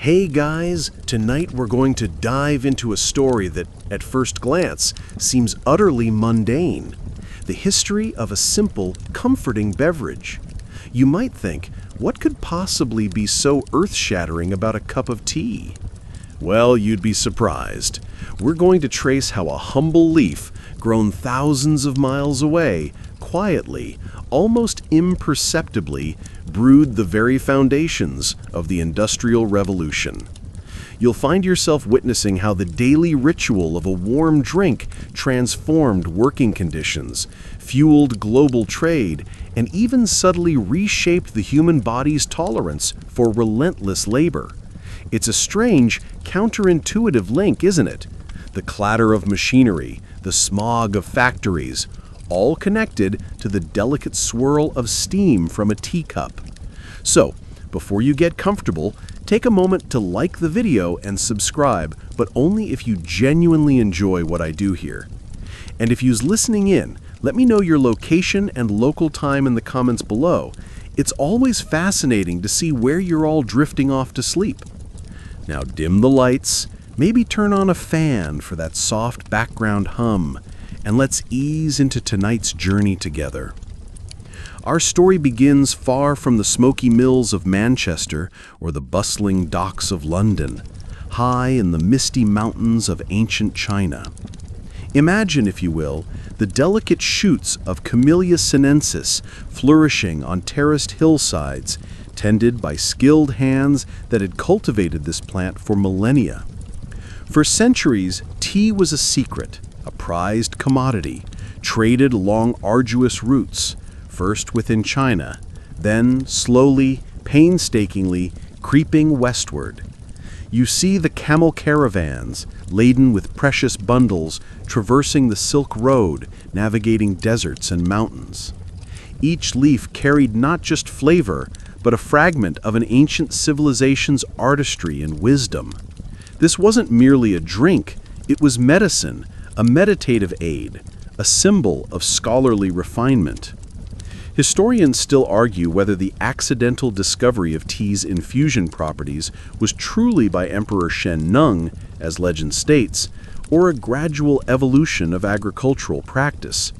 Hey guys, tonight we're going to dive into a story that, at first glance, seems utterly mundane. The history of a simple, comforting beverage. You might think, what could possibly be so earth-shattering about a cup of tea? Well, you'd be surprised. We're going to trace how a humble leaf, grown thousands of miles away, quietly, almost imperceptibly, brewed the very foundations of the Industrial Revolution. You'll find yourself witnessing how the daily ritual of a warm drink transformed working conditions, fueled global trade, and even subtly reshaped the human body's tolerance for relentless labor. It's a strange, counterintuitive link, isn't it? The clatter of machinery, the smog of factories, all connected to the delicate swirl of steam from a teacup. So, before you get comfortable, take a moment to like the video and subscribe, but only if you genuinely enjoy what I do here. And if you're listening in, let me know your location and local time in the comments below. It's always fascinating to see where you're all drifting off to sleep. Now dim the lights, maybe turn on a fan for that soft background hum, and let's ease into tonight's journey together. Our story begins far from the smoky mills of Manchester or the bustling docks of London, high in the misty mountains of ancient China. Imagine, if you will, the delicate shoots of Camellia sinensis flourishing on terraced hillsides, tended by skilled hands that had cultivated this plant for millennia. For centuries, tea was a secret, a prized commodity, traded along arduous routes, first within China, then slowly, painstakingly, creeping westward. You see the camel caravans, laden with precious bundles, traversing the Silk Road, navigating deserts and mountains. Each leaf carried not just flavor, but a fragment of an ancient civilization's artistry and wisdom. This wasn't merely a drink, it was medicine, a meditative aid, a symbol of scholarly refinement. Historians still argue whether the accidental discovery of tea's infusion properties was truly by Emperor Shen Nung, as legend states, or a gradual evolution of agricultural practice.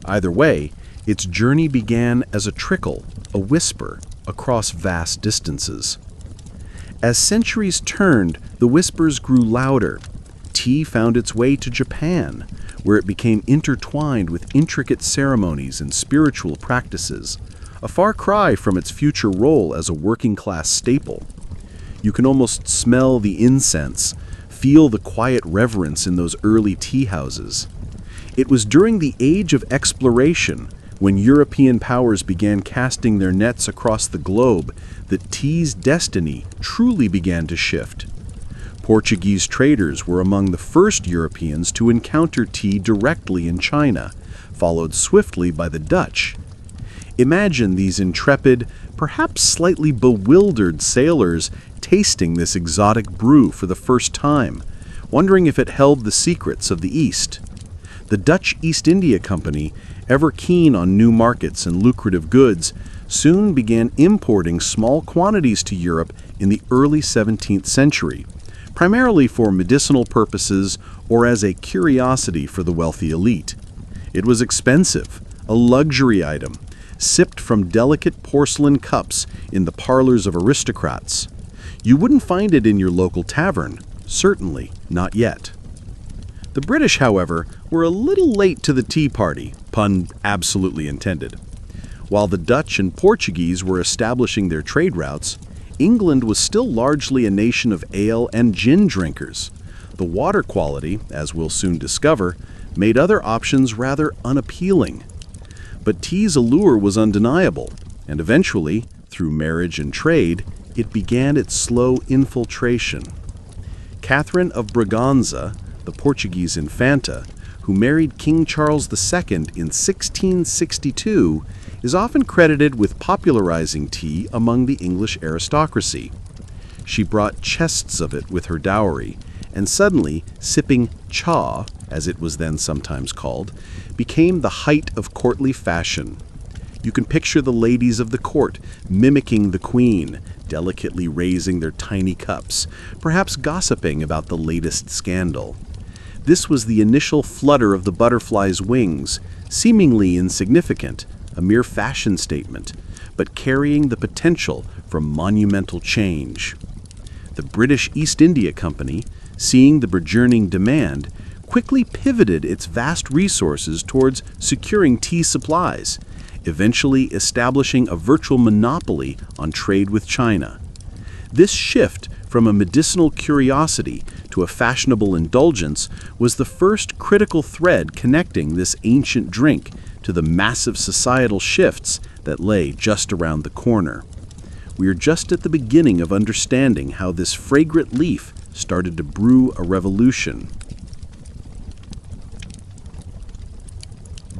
Either way, its journey began as a trickle, a whisper, across vast distances. As centuries turned, the whispers grew louder. Tea found its way to Japan, where it became intertwined with intricate ceremonies and spiritual practices, a far cry from its future role as a working-class staple. You can almost smell the incense, feel the quiet reverence in those early tea houses. It was during the Age of Exploration, when European powers began casting their nets across the globe, that tea's destiny truly began to shift. Portuguese traders were among the first Europeans to encounter tea directly in China, followed swiftly by the Dutch. Imagine these intrepid, perhaps slightly bewildered sailors tasting this exotic brew for the first time, wondering if it held the secrets of the East. The Dutch East India Company, ever keen on new markets and lucrative goods, soon began importing small quantities to Europe in the early 17th century, primarily for medicinal purposes or as a curiosity for the wealthy elite. It was expensive, a luxury item, sipped from delicate porcelain cups in the parlors of aristocrats. You wouldn't find it in your local tavern, certainly not yet. The British, however, were a little late to the tea party, pun absolutely intended. While the Dutch and Portuguese were establishing their trade routes, England was still largely a nation of ale and gin drinkers. The water quality, as we'll soon discover, made other options rather unappealing. But tea's allure was undeniable, and eventually, through marriage and trade, it began its slow infiltration. Catherine of Braganza, the Portuguese infanta, who married King Charles II in 1662, is often credited with popularizing tea among the English aristocracy. She brought chests of it with her dowry, and suddenly sipping cha, as it was then sometimes called, became the height of courtly fashion. You can picture the ladies of the court mimicking the queen, delicately raising their tiny cups, perhaps gossiping about the latest scandal. This was the initial flutter of the butterfly's wings, seemingly insignificant, a mere fashion statement, but carrying the potential for monumental change. The British East India Company, seeing the burgeoning demand, quickly pivoted its vast resources towards securing tea supplies, eventually establishing a virtual monopoly on trade with China. This shift from a medicinal curiosity to a fashionable indulgence was the first critical thread connecting this ancient drink to the massive societal shifts that lay just around the corner. We are just at the beginning of understanding how this fragrant leaf started to brew a revolution.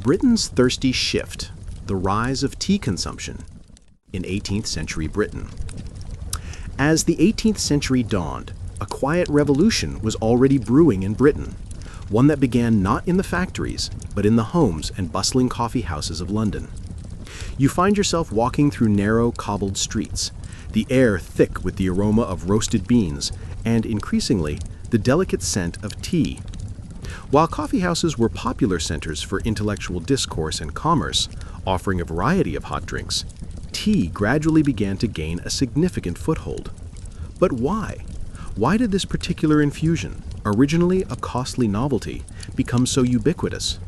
Britain's thirsty shift, the rise of tea consumption in 18th century Britain. As the 18th century dawned, a quiet revolution was already brewing in Britain, one that began not in the factories, but in the homes and bustling coffee houses of London. You find yourself walking through narrow, cobbled streets, the air thick with the aroma of roasted beans, and increasingly, the delicate scent of tea. While coffee houses were popular centers for intellectual discourse and commerce, offering a variety of hot drinks, tea gradually began to gain a significant foothold. But why? Why did this particular infusion, originally a costly novelty, become so ubiquitous?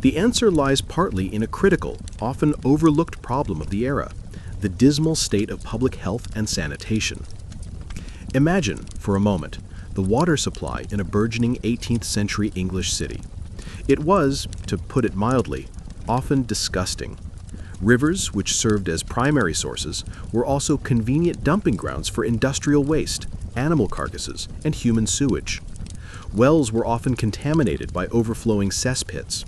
The answer lies partly in a critical, often overlooked problem of the era, the dismal state of public health and sanitation. Imagine, for a moment, the water supply in a burgeoning 18th century English city. It was, to put it mildly, often disgusting. Rivers, which served as primary sources, were also convenient dumping grounds for industrial waste, animal carcasses, and human sewage. Wells were often contaminated by overflowing cesspits.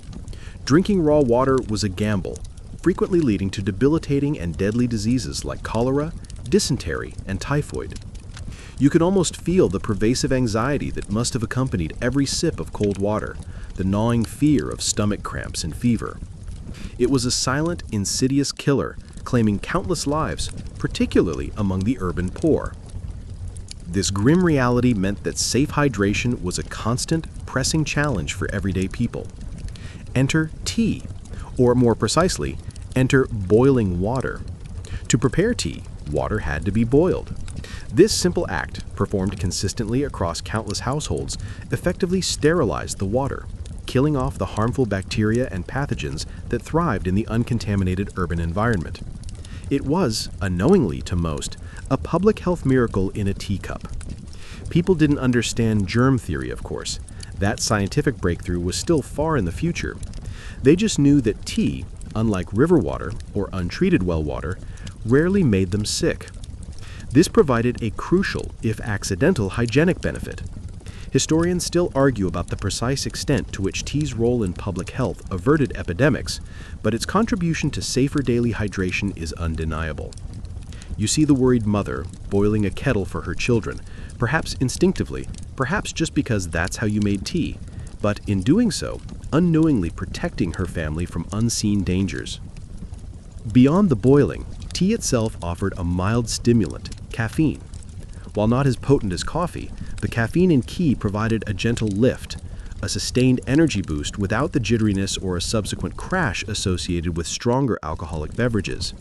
Drinking raw water was a gamble, frequently leading to debilitating and deadly diseases like cholera, dysentery, and typhoid. You could almost feel the pervasive anxiety that must have accompanied every sip of cold water, the gnawing fear of stomach cramps and fever. It was a silent, insidious killer, claiming countless lives, particularly among the urban poor. This grim reality meant that safe hydration was a constant, pressing challenge for everyday people. Enter tea, or more precisely, enter boiling water. To prepare tea, water had to be boiled. This simple act, performed consistently across countless households, effectively sterilized the water, killing off the harmful bacteria and pathogens that thrived in the uncontaminated urban environment. It was, unknowingly to most, a public health miracle in a teacup. People didn't understand germ theory, of course. That scientific breakthrough was still far in the future. They just knew that tea, unlike river water or untreated well water, rarely made them sick. This provided a crucial, if accidental, hygienic benefit. Historians still argue about the precise extent to which tea's role in public health averted epidemics, but its contribution to safer daily hydration is undeniable. You see the worried mother boiling a kettle for her children, perhaps instinctively, perhaps just because that's how you made tea, but in doing so, unknowingly protecting her family from unseen dangers. Beyond the boiling, tea itself offered a mild stimulant, caffeine. While not as potent as coffee, the caffeine in tea provided a gentle lift, a sustained energy boost without the jitteriness or a subsequent crash associated with stronger alcoholic beverages.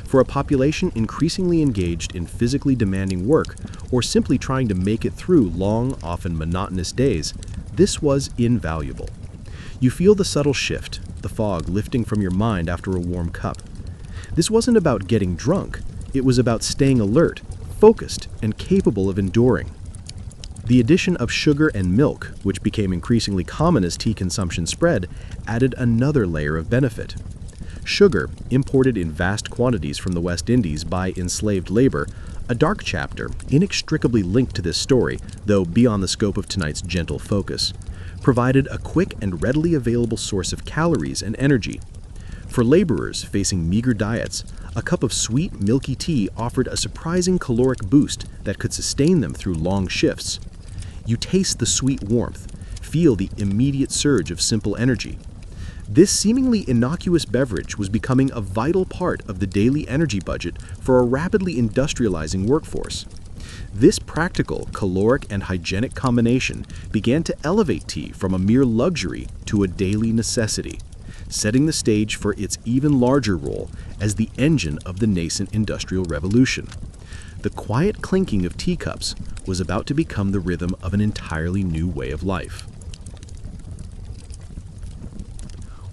For a population increasingly engaged in physically demanding work or simply trying to make it through long, often monotonous days, this was invaluable. You feel the subtle shift, the fog lifting from your mind after a warm cup. This wasn't about getting drunk, it was about staying alert, focused, and capable of enduring. The addition of sugar and milk, which became increasingly common as tea consumption spread, added another layer of benefit. Sugar, imported in vast quantities from the West Indies by enslaved labor, a dark chapter inextricably linked to this story, though beyond the scope of tonight's gentle focus, provided a quick and readily available source of calories and energy. For laborers facing meager diets, a cup of sweet, milky tea offered a surprising caloric boost that could sustain them through long shifts. You taste the sweet warmth, feel the immediate surge of simple energy. This seemingly innocuous beverage was becoming a vital part of the daily energy budget for a rapidly industrializing workforce. This practical, caloric, and hygienic combination began to elevate tea from a mere luxury to a daily necessity, setting the stage for its even larger role as the engine of the nascent Industrial Revolution. The quiet clinking of teacups was about to become the rhythm of an entirely new way of life.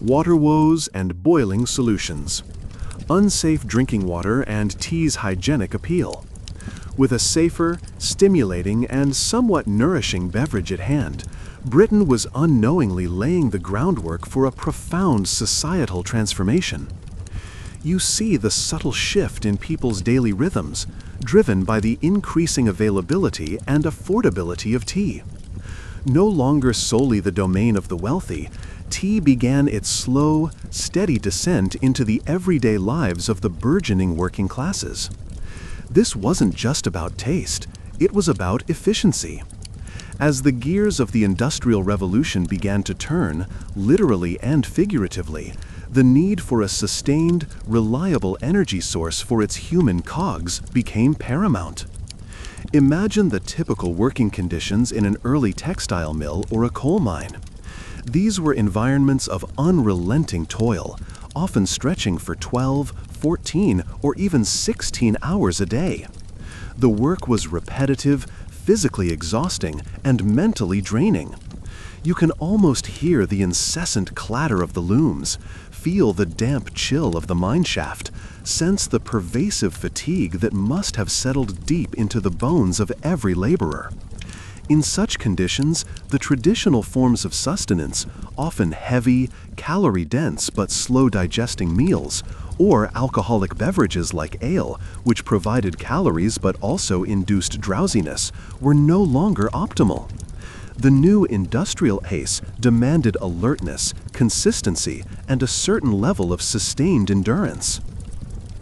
Water woes and boiling solutions. Unsafe drinking water and tea's hygienic appeal. With a safer, stimulating, and somewhat nourishing beverage at hand, Britain was unknowingly laying the groundwork for a profound societal transformation. You see the subtle shift in people's daily rhythms, driven by the increasing availability and affordability of tea. No longer solely the domain of the wealthy, tea began its slow, steady descent into the everyday lives of the burgeoning working classes. This wasn't just about taste, it was about efficiency. As the gears of the Industrial Revolution began to turn, literally and figuratively, the need for a sustained, reliable energy source for its human cogs became paramount. Imagine the typical working conditions in an early textile mill or a coal mine. These were environments of unrelenting toil, often stretching for 12, 14, or even 16 hours a day. The work was repetitive, physically exhausting, and mentally draining. You can almost hear the incessant clatter of the looms, feel the damp chill of the mine shaft, sense the pervasive fatigue that must have settled deep into the bones of every laborer. In such conditions, the traditional forms of sustenance, often heavy, calorie-dense but slow-digesting meals, or alcoholic beverages like ale, which provided calories but also induced drowsiness, were no longer optimal. The new industrial pace demanded alertness, consistency, and a certain level of sustained endurance.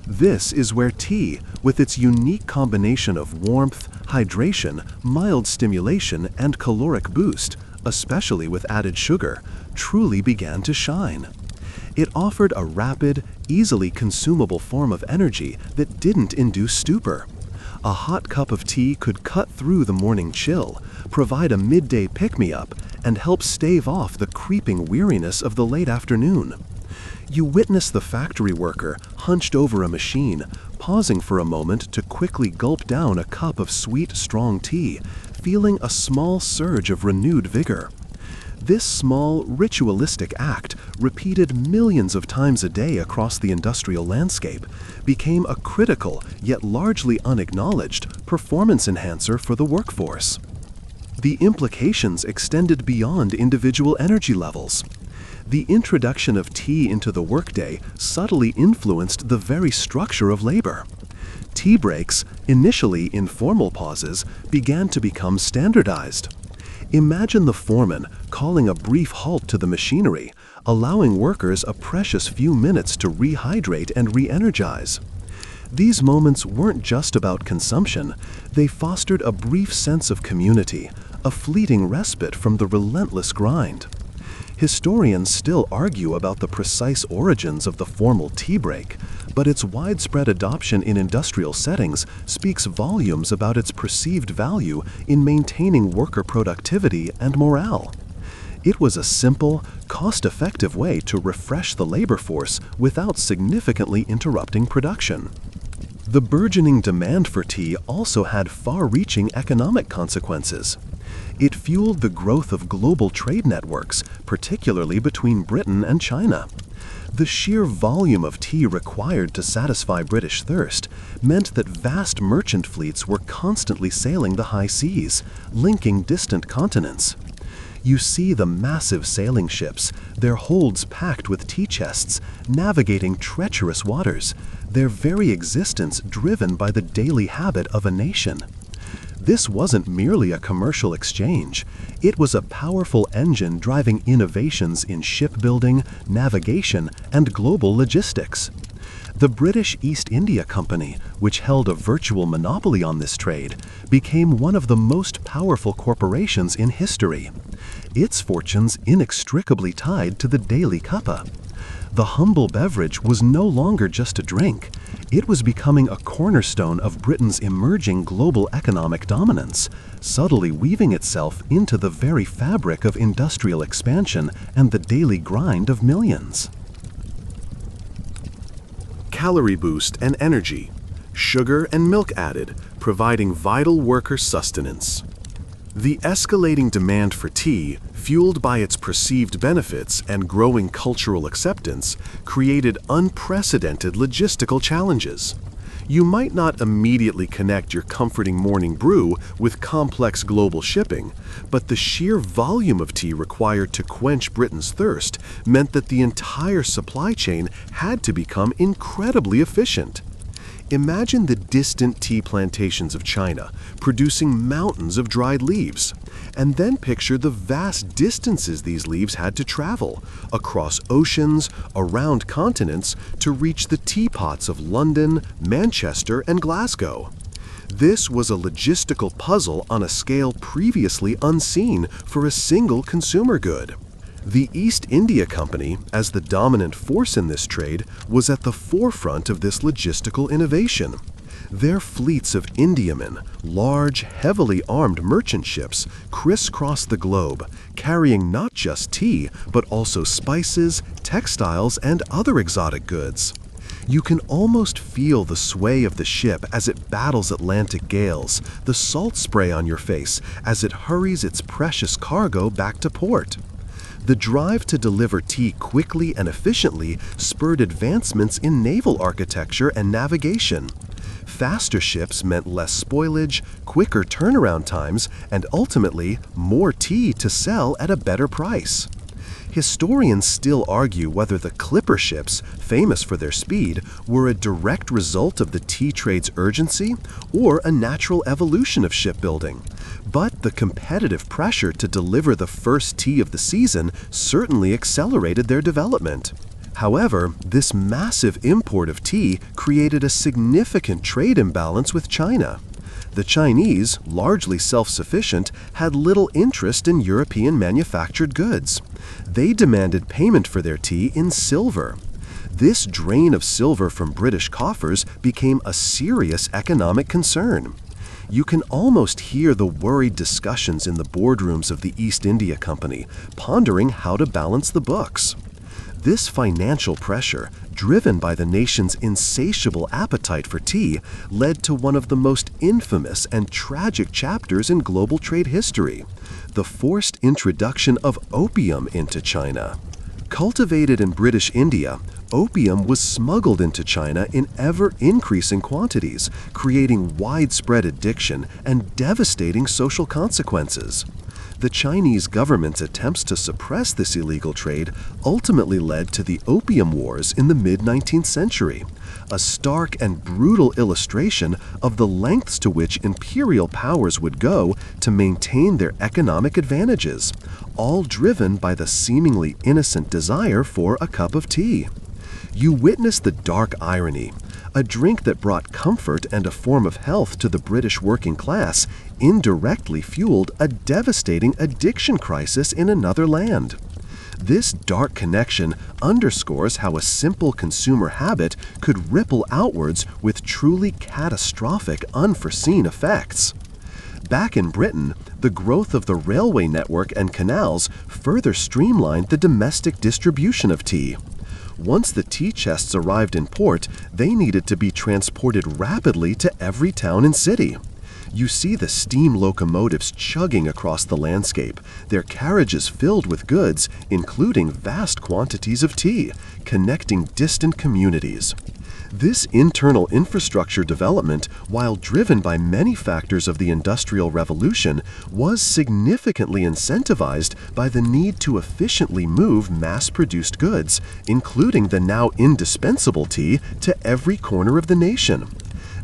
This is where tea, with its unique combination of warmth, hydration, mild stimulation, and caloric boost, especially with added sugar, truly began to shine. It offered a rapid, easily consumable form of energy that didn't induce stupor. A hot cup of tea could cut through the morning chill, provide a midday pick-me-up, and help stave off the creeping weariness of the late afternoon. You witness the factory worker hunched over a machine, pausing for a moment to quickly gulp down a cup of sweet, strong tea, feeling a small surge of renewed vigor. This small, ritualistic act, repeated millions of times a day across the industrial landscape, became a critical, yet largely unacknowledged, performance enhancer for the workforce. The implications extended beyond individual energy levels. The introduction of tea into the workday subtly influenced the very structure of labor. Tea breaks, initially informal pauses, began to become standardized. Imagine the foreman calling a brief halt to the machinery, allowing workers a precious few minutes to rehydrate and re-energize. These moments weren't just about consumption, they fostered a brief sense of community, a fleeting respite from the relentless grind. Historians still argue about the precise origins of the formal tea break, but its widespread adoption in industrial settings speaks volumes about its perceived value in maintaining worker productivity and morale. It was a simple, cost-effective way to refresh the labor force without significantly interrupting production. The burgeoning demand for tea also had far-reaching economic consequences. It fueled the growth of global trade networks, particularly between Britain and China. The sheer volume of tea required to satisfy British thirst meant that vast merchant fleets were constantly sailing the high seas, linking distant continents. You see the massive sailing ships, their holds packed with tea chests, navigating treacherous waters, their very existence driven by the daily habit of a nation. This wasn't merely a commercial exchange, it was a powerful engine driving innovations in shipbuilding, navigation, and global logistics. The British East India Company, which held a virtual monopoly on this trade, became one of the most powerful corporations in history. its fortunes inextricably tied to the daily cuppa. The humble beverage was no longer just a drink. It was becoming a cornerstone of Britain's emerging global economic dominance, subtly weaving itself into the very fabric of industrial expansion and the daily grind of millions. Calorie boost and energy. Sugar and milk added, providing vital worker sustenance. The escalating demand for tea, fueled by its perceived benefits and growing cultural acceptance, created unprecedented logistical challenges. You might not immediately connect your comforting morning brew with complex global shipping, but the sheer volume of tea required to quench Britain's thirst meant that the entire supply chain had to become incredibly efficient. Imagine the distant tea plantations of China, producing mountains of dried leaves, and then picture the vast distances these leaves had to travel, across oceans, around continents, to reach the teapots of London, Manchester, and Glasgow. This was a logistical puzzle on a scale previously unseen for a single consumer good. The East India Company, as the dominant force in this trade, was at the forefront of this logistical innovation. Their fleets of Indiamen, large, heavily armed merchant ships, crisscrossed the globe, carrying not just tea, but also spices, textiles, and other exotic goods. You can almost feel the sway of the ship as it battles Atlantic gales, the salt spray on your face as it hurries its precious cargo back to port. The drive to deliver tea quickly and efficiently spurred advancements in naval architecture and navigation. Faster ships meant less spoilage, quicker turnaround times, and ultimately more tea to sell at a better price. Historians still argue whether the clipper ships, famous for their speed, were a direct result of the tea trade's urgency or a natural evolution of shipbuilding. But the competitive pressure to deliver the first tea of the season certainly accelerated their development. However, this massive import of tea created a significant trade imbalance with China. The Chinese, largely self-sufficient, had little interest in European manufactured goods. They demanded payment for their tea in silver. This drain of silver from British coffers became a serious economic concern. You can almost hear the worried discussions in the boardrooms of the East India Company, pondering how to balance the books. This financial pressure, driven by the nation's insatiable appetite for tea, led to one of the most infamous and tragic chapters in global trade history: the forced introduction of opium into China. Cultivated in British India, opium was smuggled into China in ever-increasing quantities, creating widespread addiction and devastating social consequences. The Chinese government's attempts to suppress this illegal trade ultimately led to the Opium Wars in the mid-19th century, a stark and brutal illustration of the lengths to which imperial powers would go to maintain their economic advantages, all driven by the seemingly innocent desire for a cup of tea. You witness the dark irony. A drink that brought comfort and a form of health to the British working class indirectly fueled a devastating addiction crisis in another land. This dark connection underscores how a simple consumer habit could ripple outwards with truly catastrophic, unforeseen effects. Back in Britain, the growth of the railway network and canals further streamlined the domestic distribution of tea. Once the tea chests arrived in port, they needed to be transported rapidly to every town and city. You see the steam locomotives chugging across the landscape, their carriages filled with goods, including vast quantities of tea, connecting distant communities. This internal infrastructure development, while driven by many factors of the Industrial Revolution, was significantly incentivized by the need to efficiently move mass-produced goods, including the now indispensable tea, to every corner of the nation.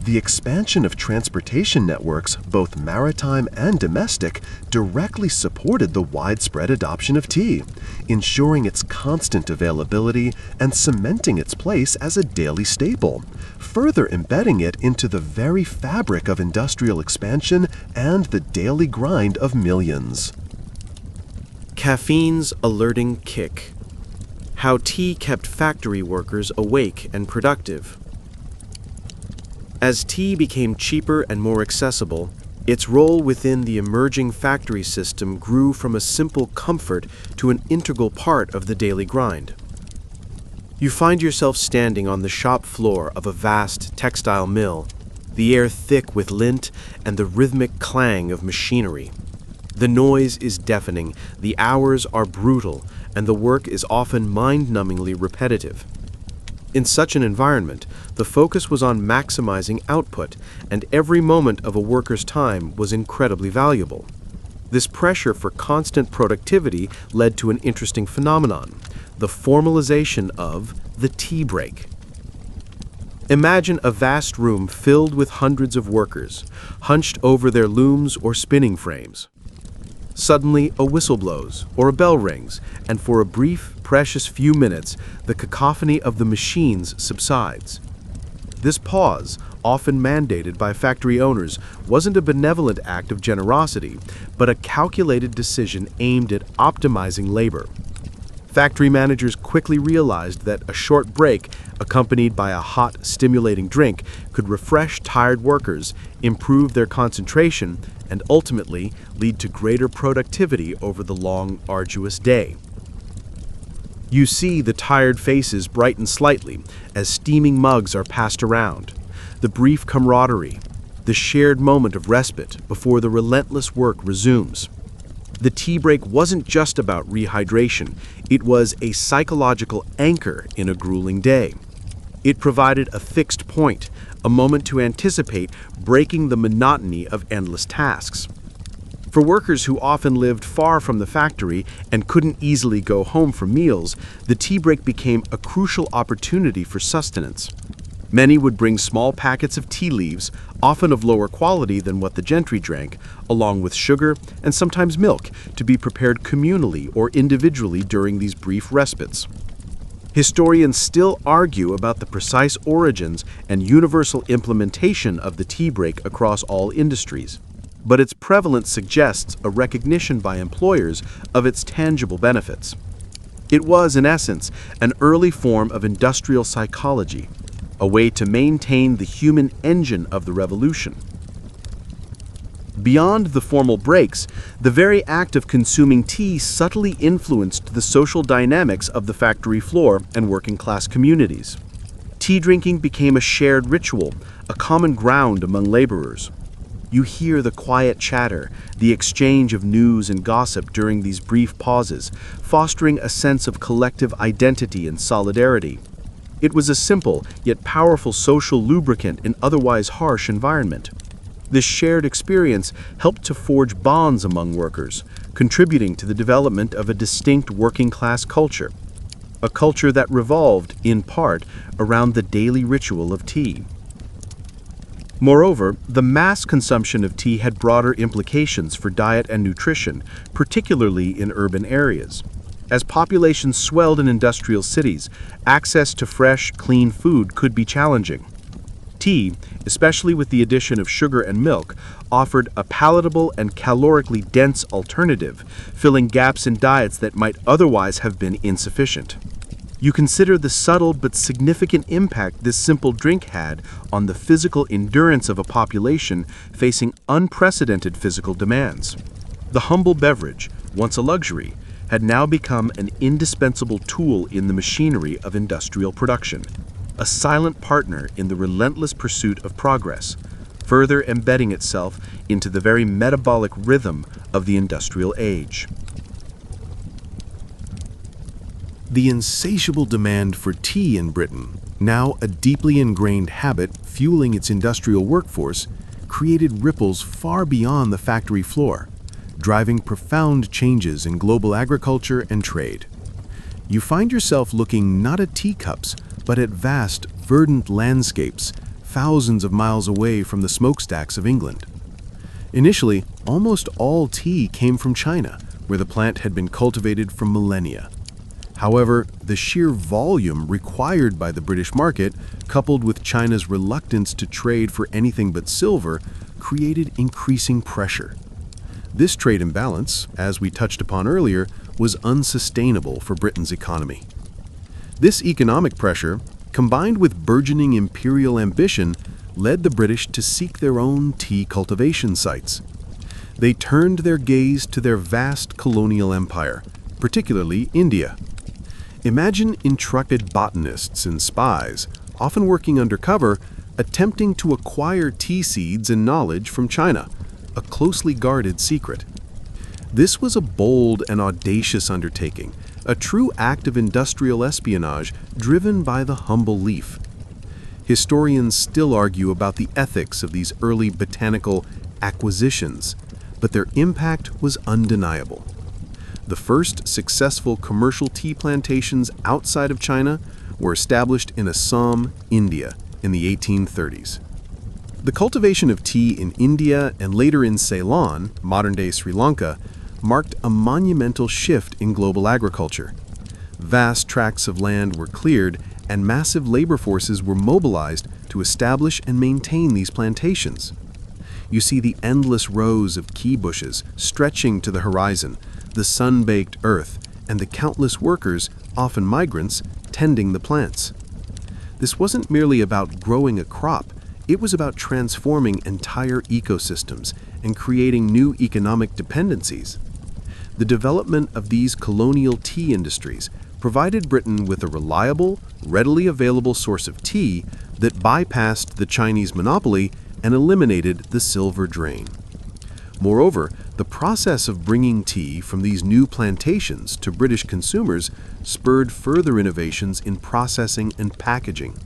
The expansion of transportation networks, both maritime and domestic, directly supported the widespread adoption of tea, ensuring its constant availability and cementing its place as a daily staple, further embedding it into the very fabric of industrial expansion and the daily grind of millions. Caffeine's alerting kick. How tea kept factory workers awake and productive. As tea became cheaper and more accessible, its role within the emerging factory system grew from a simple comfort to an integral part of the daily grind. You find yourself standing on the shop floor of a vast textile mill, the air thick with lint and the rhythmic clang of machinery. The noise is deafening, the hours are brutal, and the work is often mind-numbingly repetitive. In such an environment, the focus was on maximizing output, and every moment of a worker's time was incredibly valuable. This pressure for constant productivity led to an interesting phenomenon, the formalization of the tea break. Imagine a vast room filled with hundreds of workers, hunched over their looms or spinning frames. Suddenly, a whistle blows or a bell rings, and for a brief, precious few minutes, the cacophony of the machines subsides. This pause, often mandated by factory owners, wasn't a benevolent act of generosity, but a calculated decision aimed at optimizing labor. Factory managers quickly realized that a short break, accompanied by a hot, stimulating drink, could refresh tired workers, improve their concentration, and ultimately lead to greater productivity over the long, arduous day. You see the tired faces brighten slightly as steaming mugs are passed around, the brief camaraderie, the shared moment of respite before the relentless work resumes. The tea break wasn't just about rehydration, it was a psychological anchor in a grueling day. It provided a fixed point, a moment to anticipate breaking the monotony of endless tasks. For workers who often lived far from the factory and couldn't easily go home for meals, the tea break became a crucial opportunity for sustenance. Many would bring small packets of tea leaves, often of lower quality than what the gentry drank, along with sugar and sometimes milk, to be prepared communally or individually during these brief respites. Historians still argue about the precise origins and universal implementation of the tea break across all industries, but its prevalence suggests a recognition by employers of its tangible benefits. It was, in essence, an early form of industrial psychology, a way to maintain the human engine of the revolution. Beyond the formal breaks, the very act of consuming tea subtly influenced the social dynamics of the factory floor and working-class communities. Tea drinking became a shared ritual, a common ground among laborers. You hear the quiet chatter, the exchange of news and gossip during these brief pauses, fostering a sense of collective identity and solidarity. It was a simple yet powerful social lubricant in otherwise harsh environment. This shared experience helped to forge bonds among workers, contributing to the development of a distinct working-class culture, a culture that revolved, in part, around the daily ritual of tea. Moreover, the mass consumption of tea had broader implications for diet and nutrition, particularly in urban areas. As populations swelled in industrial cities, access to fresh, clean food could be challenging. Tea, especially with the addition of sugar and milk, offered a palatable and calorically dense alternative, filling gaps in diets that might otherwise have been insufficient. You consider the subtle but significant impact this simple drink had on the physical endurance of a population facing unprecedented physical demands. The humble beverage, once a luxury, had now become an indispensable tool in the machinery of industrial production, a silent partner in the relentless pursuit of progress, further embedding itself into the very metabolic rhythm of the industrial age. The insatiable demand for tea in Britain, now a deeply ingrained habit fueling its industrial workforce, created ripples far beyond the factory floor, driving profound changes in global agriculture and trade. You find yourself looking not at teacups, but at vast, verdant landscapes, thousands of miles away from the smokestacks of England. Initially, almost all tea came from China, where the plant had been cultivated for millennia. However, the sheer volume required by the British market, coupled with China's reluctance to trade for anything but silver, created increasing pressure. This trade imbalance, as we touched upon earlier, was unsustainable for Britain's economy. This economic pressure, combined with burgeoning imperial ambition, led the British to seek their own tea cultivation sites. They turned their gaze to their vast colonial empire, particularly India. Imagine intrepid botanists and spies, often working undercover, attempting to acquire tea seeds and knowledge from China, a closely guarded secret. This was a bold and audacious undertaking, a true act of industrial espionage driven by the humble leaf. Historians still argue about the ethics of these early botanical acquisitions, but their impact was undeniable. The first successful commercial tea plantations outside of China were established in Assam, India, in the 1830s. The cultivation of tea in India and later in Ceylon, modern-day Sri Lanka, marked a monumental shift in global agriculture. Vast tracts of land were cleared and massive labor forces were mobilized to establish and maintain these plantations. You see the endless rows of tea bushes stretching to the horizon, the sun-baked earth, and the countless workers, often migrants, tending the plants. This wasn't merely about growing a crop, it was about transforming entire ecosystems and creating new economic dependencies. The development of these colonial tea industries provided Britain with a reliable, readily available source of tea that bypassed the Chinese monopoly and eliminated the silver drain. Moreover, the process of bringing tea from these new plantations to British consumers spurred further innovations in processing and packaging.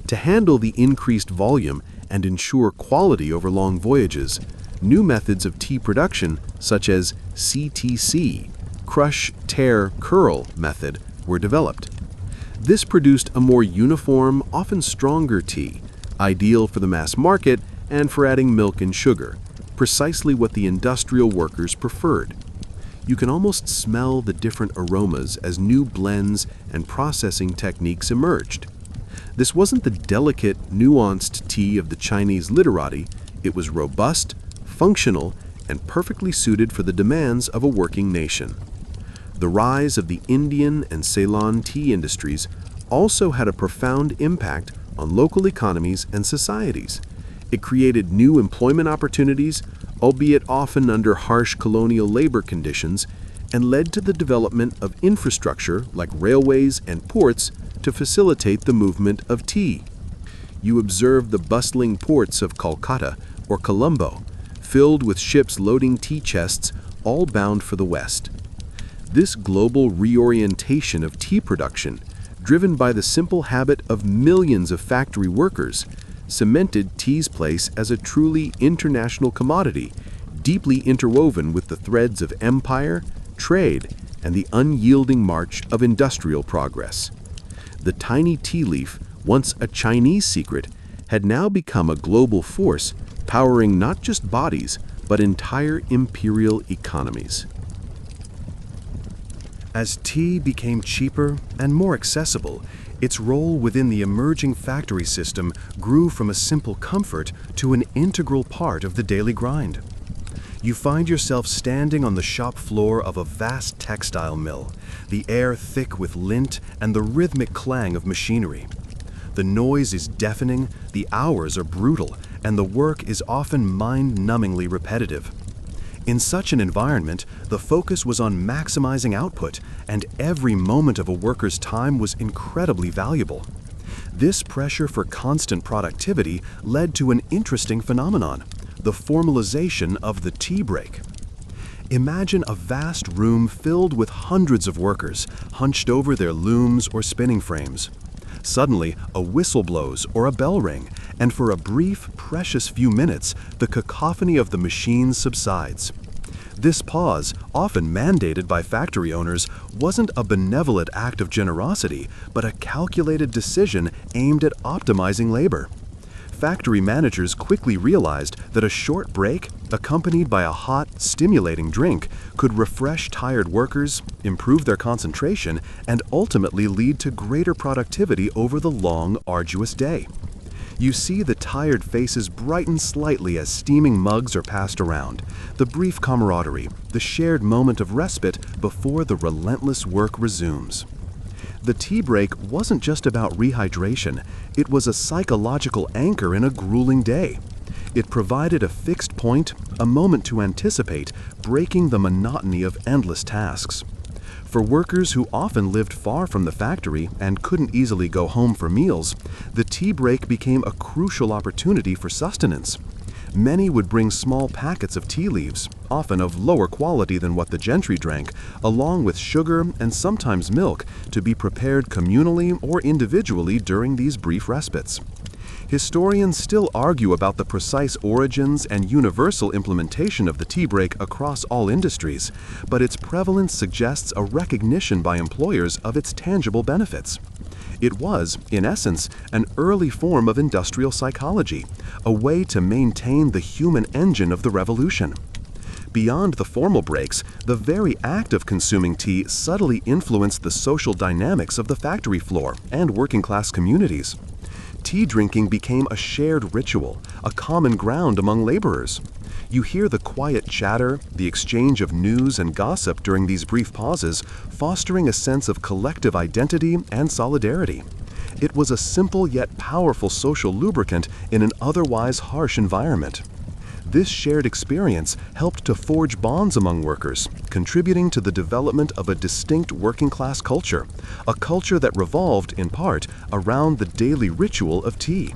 To handle the increased volume and ensure quality over long voyages, new methods of tea production, such as CTC, crush, tear, curl method, were developed. This produced a more uniform, often stronger tea, ideal for the mass market and for adding milk and sugar, precisely what the industrial workers preferred. You can almost smell the different aromas as new blends and processing techniques emerged. This wasn't the delicate, nuanced tea of the Chinese literati, it was robust, functional, and perfectly suited for the demands of a working nation. The rise of the Indian and Ceylon tea industries also had a profound impact on local economies and societies. It created new employment opportunities, albeit often under harsh colonial labor conditions, and led to the development of infrastructure like railways and ports to facilitate the movement of tea. You observe the bustling ports of Calcutta or Colombo, filled with ships loading tea chests, all bound for the West. This global reorientation of tea production, driven by the simple habit of millions of factory workers, cemented tea's place as a truly international commodity, deeply interwoven with the threads of empire, trade, and the unyielding march of industrial progress. The tiny tea leaf, once a Chinese secret, had now become a global force, powering not just bodies, but entire imperial economies. As tea became cheaper and more accessible, its role within the emerging factory system grew from a simple comfort to an integral part of the daily grind. You find yourself standing on the shop floor of a vast textile mill, the air thick with lint and the rhythmic clang of machinery. The noise is deafening, the hours are brutal, and the work is often mind-numbingly repetitive. In such an environment, the focus was on maximizing output, and every moment of a worker's time was incredibly valuable. This pressure for constant productivity led to an interesting phenomenon: the formalization of the tea break. Imagine a vast room filled with hundreds of workers, hunched over their looms or spinning frames. Suddenly, a whistle blows or a bell ring, and for a brief, precious few minutes, the cacophony of the machines subsides. This pause, often mandated by factory owners, wasn't a benevolent act of generosity, but a calculated decision aimed at optimizing labor. Factory managers quickly realized that a short break, accompanied by a hot, stimulating drink, could refresh tired workers, improve their concentration, and ultimately lead to greater productivity over the long, arduous day. You see the tired faces brighten slightly as steaming mugs are passed around, the brief camaraderie, the shared moment of respite before the relentless work resumes. The tea break wasn't just about rehydration, it was a psychological anchor in a grueling day. It provided a fixed point, a moment to anticipate, breaking the monotony of endless tasks. For workers who often lived far from the factory and couldn't easily go home for meals, the tea break became a crucial opportunity for sustenance. Many would bring small packets of tea leaves, often of lower quality than what the gentry drank, along with sugar and sometimes milk, to be prepared communally or individually during these brief respites. Historians still argue about the precise origins and universal implementation of the tea break across all industries, but its prevalence suggests a recognition by employers of its tangible benefits. It was, in essence, an early form of industrial psychology, a way to maintain the human engine of the revolution. Beyond the formal breaks, the very act of consuming tea subtly influenced the social dynamics of the factory floor and working-class communities. Tea drinking became a shared ritual, a common ground among laborers. You hear the quiet chatter, the exchange of news and gossip during these brief pauses, fostering a sense of collective identity and solidarity. It was a simple yet powerful social lubricant in an otherwise harsh environment. This shared experience helped to forge bonds among workers, contributing to the development of a distinct working-class culture, a culture that revolved, in part, around the daily ritual of tea.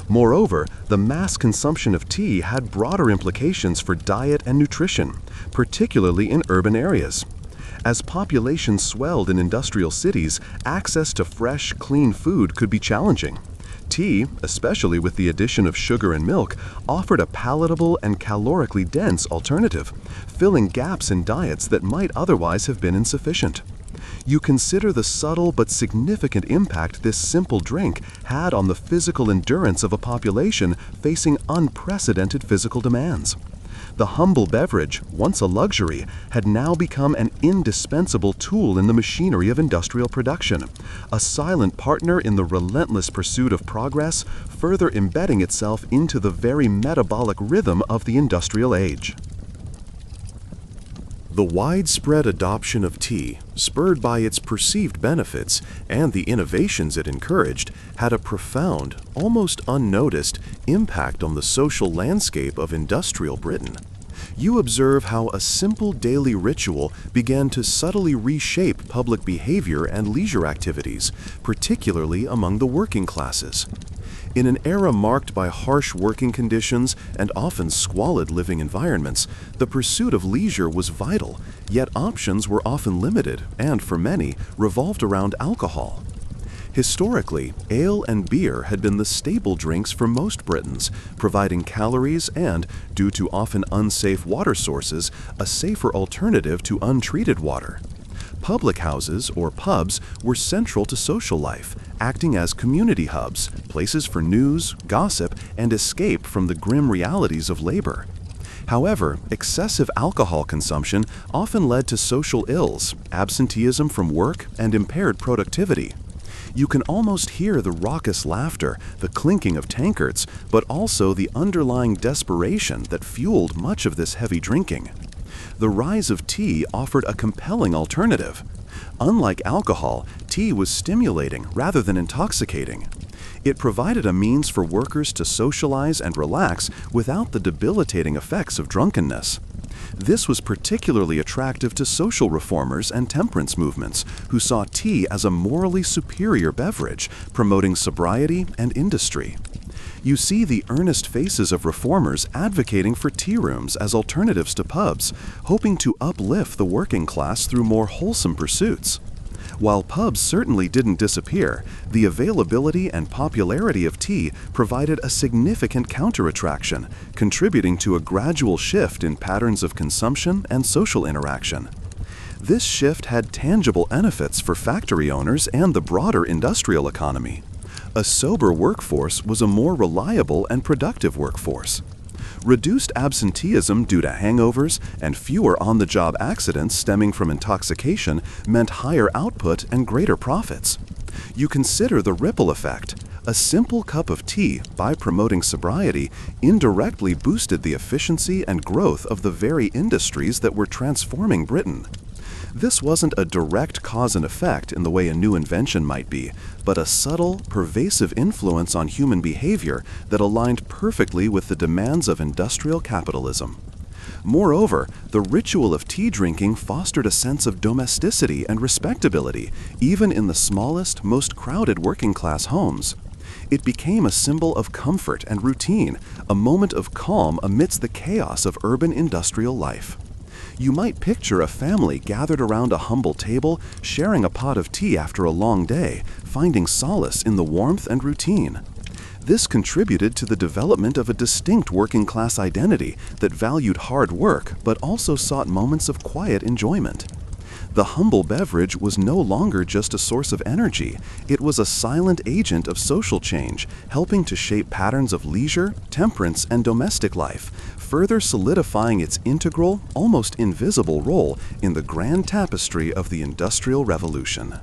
Moreover, the mass consumption of tea had broader implications for diet and nutrition, particularly in urban areas. As populations swelled in industrial cities, access to fresh, clean food could be challenging. Tea, especially with the addition of sugar and milk, offered a palatable and calorically dense alternative, filling gaps in diets that might otherwise have been insufficient. You consider the subtle but significant impact this simple drink had on the physical endurance of a population facing unprecedented physical demands. The humble beverage, once a luxury, had now become an indispensable tool in the machinery of industrial production, a silent partner in the relentless pursuit of progress, further embedding itself into the very metabolic rhythm of the industrial age. The widespread adoption of tea, spurred by its perceived benefits and the innovations it encouraged, had a profound, almost unnoticed, impact on the social landscape of industrial Britain. You observe how a simple daily ritual began to subtly reshape public behavior and leisure activities, particularly among the working classes. In an era marked by harsh working conditions and often squalid living environments, the pursuit of leisure was vital, yet options were often limited and, for many, revolved around alcohol. Historically, ale and beer had been the staple drinks for most Britons, providing calories and, due to often unsafe water sources, a safer alternative to untreated water. Public houses, or pubs, were central to social life, acting as community hubs, places for news, gossip, and escape from the grim realities of labor. However, excessive alcohol consumption often led to social ills, absenteeism from work, and impaired productivity. You can almost hear the raucous laughter, the clinking of tankards, but also the underlying desperation that fueled much of this heavy drinking. The rise of tea offered a compelling alternative. Unlike alcohol, tea was stimulating rather than intoxicating. It provided a means for workers to socialize and relax without the debilitating effects of drunkenness. This was particularly attractive to social reformers and temperance movements, who saw tea as a morally superior beverage, promoting sobriety and industry. You see the earnest faces of reformers advocating for tea rooms as alternatives to pubs, hoping to uplift the working class through more wholesome pursuits. While pubs certainly didn't disappear, the availability and popularity of tea provided a significant counter-attraction, contributing to a gradual shift in patterns of consumption and social interaction. This shift had tangible benefits for factory owners and the broader industrial economy. A sober workforce was a more reliable and productive workforce. Reduced absenteeism due to hangovers and fewer on-the-job accidents stemming from intoxication meant higher output and greater profits. You consider the ripple effect. A simple cup of tea, by promoting sobriety, indirectly boosted the efficiency and growth of the very industries that were transforming Britain. This wasn't a direct cause and effect in the way a new invention might be, but a subtle, pervasive influence on human behavior that aligned perfectly with the demands of industrial capitalism. Moreover, the ritual of tea drinking fostered a sense of domesticity and respectability, even in the smallest, most crowded working-class homes. It became a symbol of comfort and routine, a moment of calm amidst the chaos of urban industrial life. You might picture a family gathered around a humble table, sharing a pot of tea after a long day, finding solace in the warmth and routine. This contributed to the development of a distinct working-class identity that valued hard work but also sought moments of quiet enjoyment. The humble beverage was no longer just a source of energy, it was a silent agent of social change, helping to shape patterns of leisure, temperance, and domestic life, further solidifying its integral, almost invisible role in the grand tapestry of the Industrial Revolution.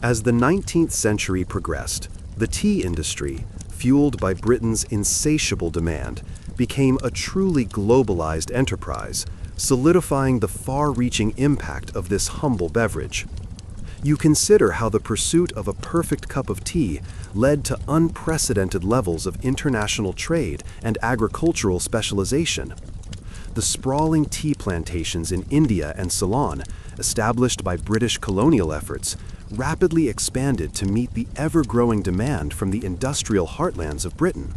As the 19th century progressed, the tea industry, fueled by Britain's insatiable demand, became a truly globalized enterprise, solidifying the far-reaching impact of this humble beverage. You consider how the pursuit of a perfect cup of tea led to unprecedented levels of international trade and agricultural specialization. The sprawling tea plantations in India and Ceylon, established by British colonial efforts, rapidly expanded to meet the ever-growing demand from the industrial heartlands of Britain.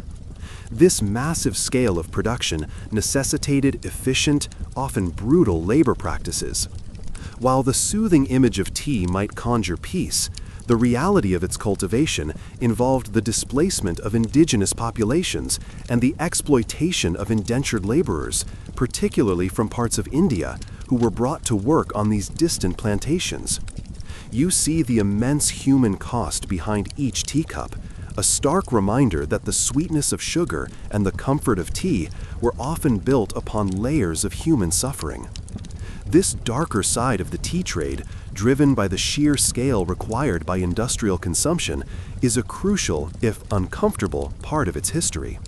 This massive scale of production necessitated efficient, often brutal labor practices. While the soothing image of tea might conjure peace, the reality of its cultivation involved the displacement of indigenous populations and the exploitation of indentured laborers, particularly from parts of India, who were brought to work on these distant plantations. You see the immense human cost behind each teacup, a stark reminder that the sweetness of sugar and the comfort of tea were often built upon layers of human suffering. This darker side of the tea trade, driven by the sheer scale required by industrial consumption, is a crucial, if uncomfortable, part of its history.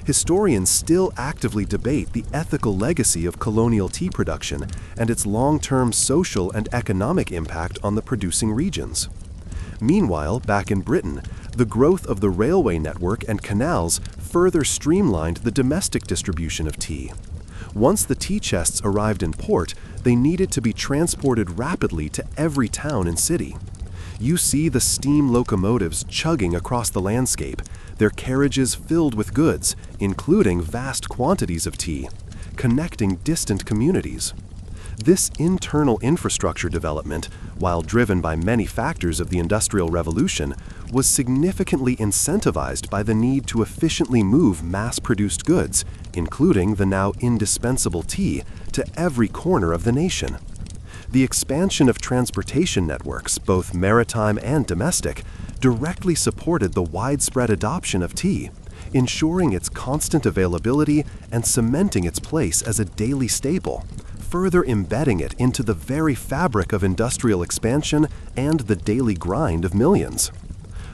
Historians still actively debate the ethical legacy of colonial tea production and its long-term social and economic impact on the producing regions. Meanwhile, back in Britain, the growth of the railway network and canals further streamlined the domestic distribution of tea. Once the tea chests arrived in port, they needed to be transported rapidly to every town and city. You see the steam locomotives chugging across the landscape, their carriages filled with goods, including vast quantities of tea, connecting distant communities. This internal infrastructure development, while driven by many factors of the Industrial Revolution, was significantly incentivized by the need to efficiently move mass-produced goods, including the now indispensable tea, to every corner of the nation. The expansion of transportation networks, both maritime and domestic, directly supported the widespread adoption of tea, ensuring its constant availability and cementing its place as a daily staple, further embedding it into the very fabric of industrial expansion and the daily grind of millions.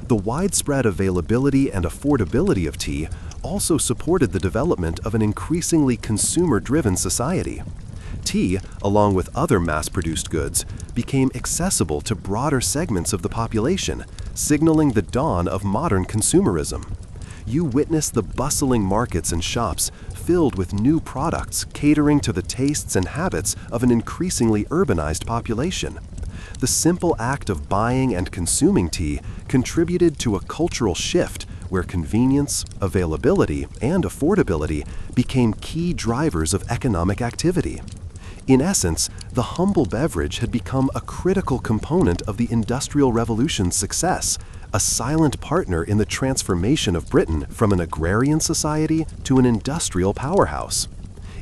The widespread availability and affordability of tea also supported the development of an increasingly consumer-driven society. Tea, along with other mass-produced goods, became accessible to broader segments of the population, signaling the dawn of modern consumerism. You witness the bustling markets and shops filled with new products catering to the tastes and habits of an increasingly urbanized population. The simple act of buying and consuming tea contributed to a cultural shift where convenience, availability, and affordability became key drivers of economic activity. In essence, the humble beverage had become a critical component of the Industrial Revolution's success, a silent partner in the transformation of Britain from an agrarian society to an industrial powerhouse.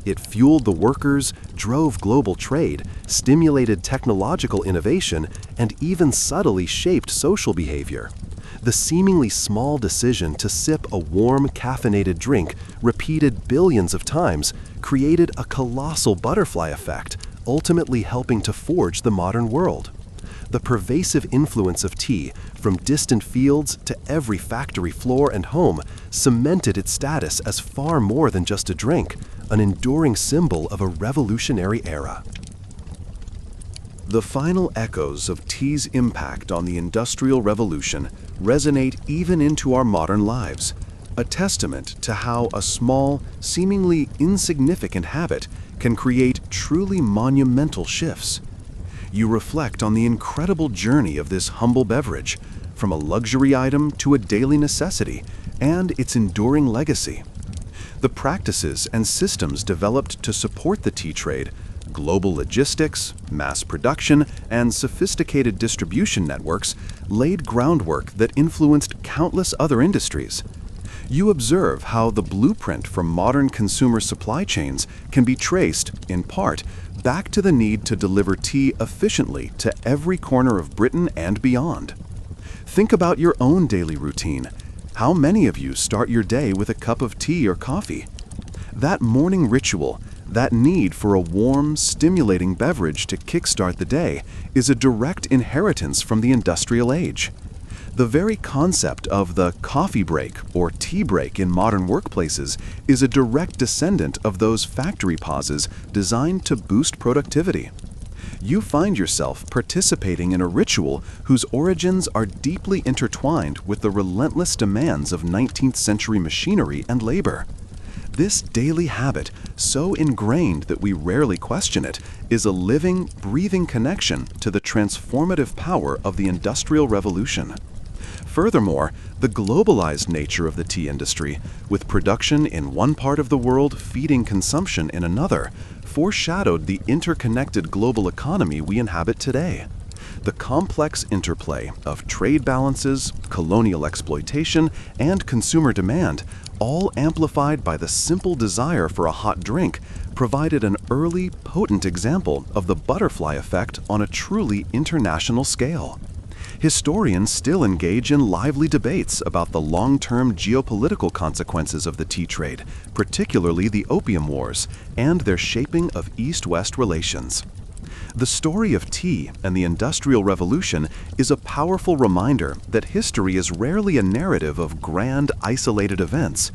It fueled the workers, drove global trade, stimulated technological innovation, and even subtly shaped social behavior. The seemingly small decision to sip a warm, caffeinated drink, repeated billions of times, created a colossal butterfly effect, ultimately helping to forge the modern world. The pervasive influence of tea, from distant fields to every factory floor and home, cemented its status as far more than just a drink, an enduring symbol of a revolutionary era. The final echoes of tea's impact on the Industrial Revolution resonate even into our modern lives, a testament to how a small, seemingly insignificant habit can create truly monumental shifts. You reflect on the incredible journey of this humble beverage, from a luxury item to a daily necessity, and its enduring legacy. The practices and systems developed to support the tea trade, global logistics, mass production, and sophisticated distribution networks laid groundwork that influenced countless other industries. You observe how the blueprint for modern consumer supply chains can be traced, in part, back to the need to deliver tea efficiently to every corner of Britain and beyond. Think about your own daily routine. How many of you start your day with a cup of tea or coffee? That morning ritual, that need for a warm, stimulating beverage to kickstart the day, is a direct inheritance from the industrial age. The very concept of the coffee break or tea break in modern workplaces is a direct descendant of those factory pauses designed to boost productivity. You find yourself participating in a ritual whose origins are deeply intertwined with the relentless demands of 19th century machinery and labor. This daily habit, so ingrained that we rarely question it, is a living, breathing connection to the transformative power of the Industrial Revolution. Furthermore, the globalized nature of the tea industry, with production in one part of the world feeding consumption in another, foreshadowed the interconnected global economy we inhabit today. The complex interplay of trade balances, colonial exploitation, and consumer demand, all amplified by the simple desire for a hot drink, provided an early, potent example of the butterfly effect on a truly international scale. Historians still engage in lively debates about the long-term geopolitical consequences of the tea trade, particularly the Opium Wars, and their shaping of East-West relations. The story of tea and the Industrial Revolution is a powerful reminder that history is rarely a narrative of grand, isolated events.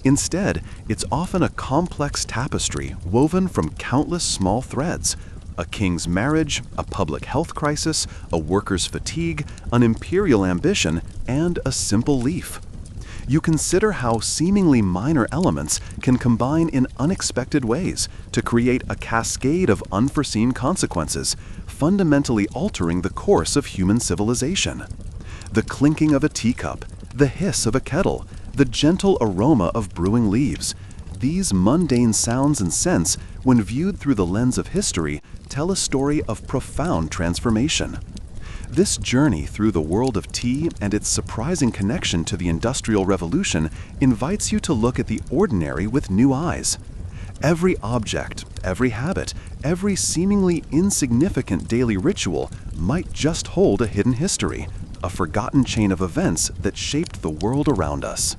Instead, it's often a complex tapestry woven from countless small threads: a king's marriage, a public health crisis, a worker's fatigue, an imperial ambition, and a simple leaf. You consider how seemingly minor elements can combine in unexpected ways to create a cascade of unforeseen consequences, fundamentally altering the course of human civilization. The clinking of a teacup, the hiss of a kettle, the gentle aroma of brewing leaves. These mundane sounds and scents, when viewed through the lens of history, tell a story of profound transformation. This journey through the world of tea and its surprising connection to the Industrial Revolution invites you to look at the ordinary with new eyes. Every object, every habit, every seemingly insignificant daily ritual might just hold a hidden history, a forgotten chain of events that shaped the world around us.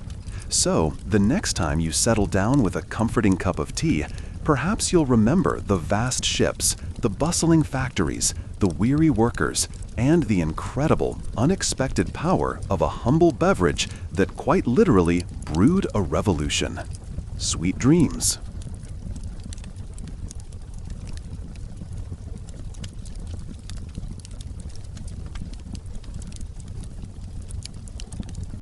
So, the next time you settle down with a comforting cup of tea, perhaps you'll remember the vast ships, the bustling factories, the weary workers, and the incredible, unexpected power of a humble beverage that quite literally brewed a revolution. Sweet dreams.